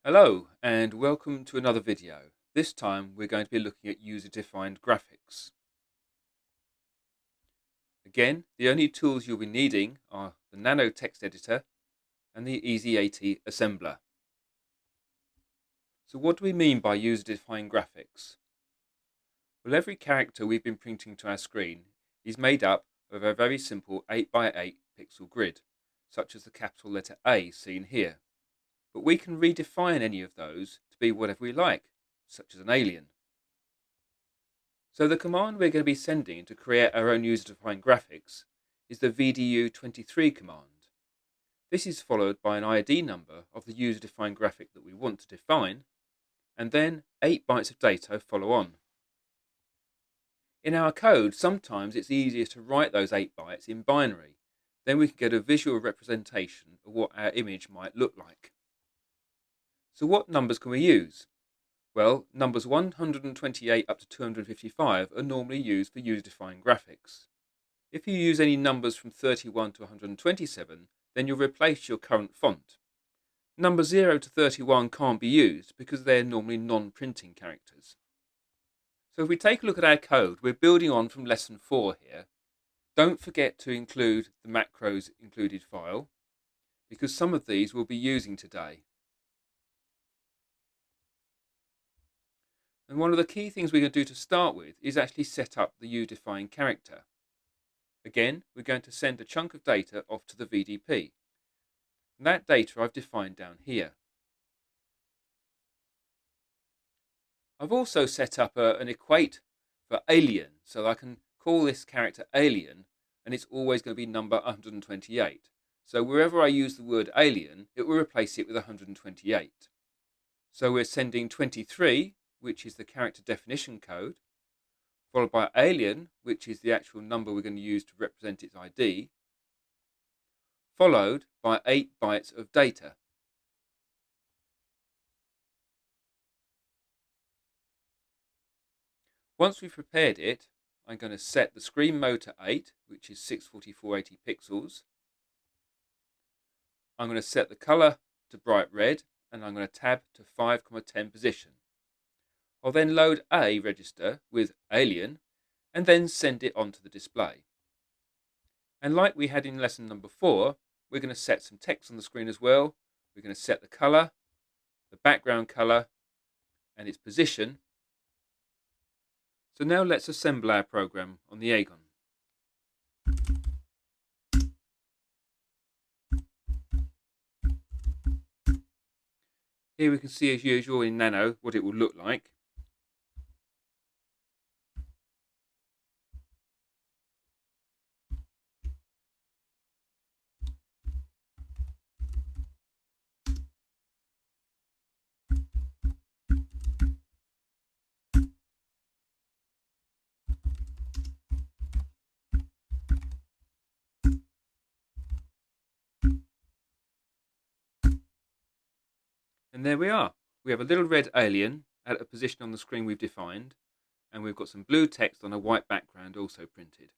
Hello and welcome to another video. This time we're going to be looking at user-defined graphics. Again, the only tools you'll be needing are the Nano text editor and the Easy80 assembler. So what do we mean by user-defined graphics? Well, every character we've been printing to our screen is made up of a very simple 8x8 pixel grid, such as the capital letter A seen here. But we can redefine any of those to be whatever we like, such as an alien. So the command we're going to be sending to create our own user-defined graphics is the VDU23 command. This is followed by an ID number of the user-defined graphic that we want to define, and then 8 bytes of data follow on. In our code, sometimes it's easier to write those 8 bytes in binary. Then we can get a visual representation of what our image might look like. So what numbers can we use? Well, numbers 128 up to 255 are normally used for user-defined graphics. If you use any numbers from 31 to 127, then you'll replace your current font. Numbers 0 to 31 can't be used because they're normally non-printing characters. So if we take a look at our code, we're building on from lesson 4 here. Don't forget to include the macros included file, because some of these we'll be using today. And one of the key things we're going to do to start with is actually set up the user-defined character. Again, we're going to send a chunk of data off to the VDP. And that data I've defined down here. I've also set up an equate for alien, so I can call this character alien, and it's always going to be number 128. So wherever I use the word alien, it will replace it with 128. So we're sending 23, which is the character definition code, followed by alien, which is the actual number we're going to use to represent its ID, followed by 8 bytes of data. Once we've prepared it, I'm going to set the screen mode to 8, which is 644/80 pixels. I'm going to set the color to bright red, and I'm going to tab to 5,10 position. I'll then load a register with alien and then send it onto the display. And like we had in lesson number 4, we're going to set some text on the screen as well. We're going to set the color, the background color, and its position. So now let's assemble our program on the Agon. Here we can see, as usual in Nano, what it will look like. And there we are. We have a little red alien at a position on the screen we've defined, and we've got some blue text on a white background also printed.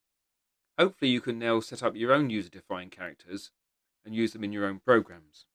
Hopefully you can now set up your own user-defined characters and use them in your own programs.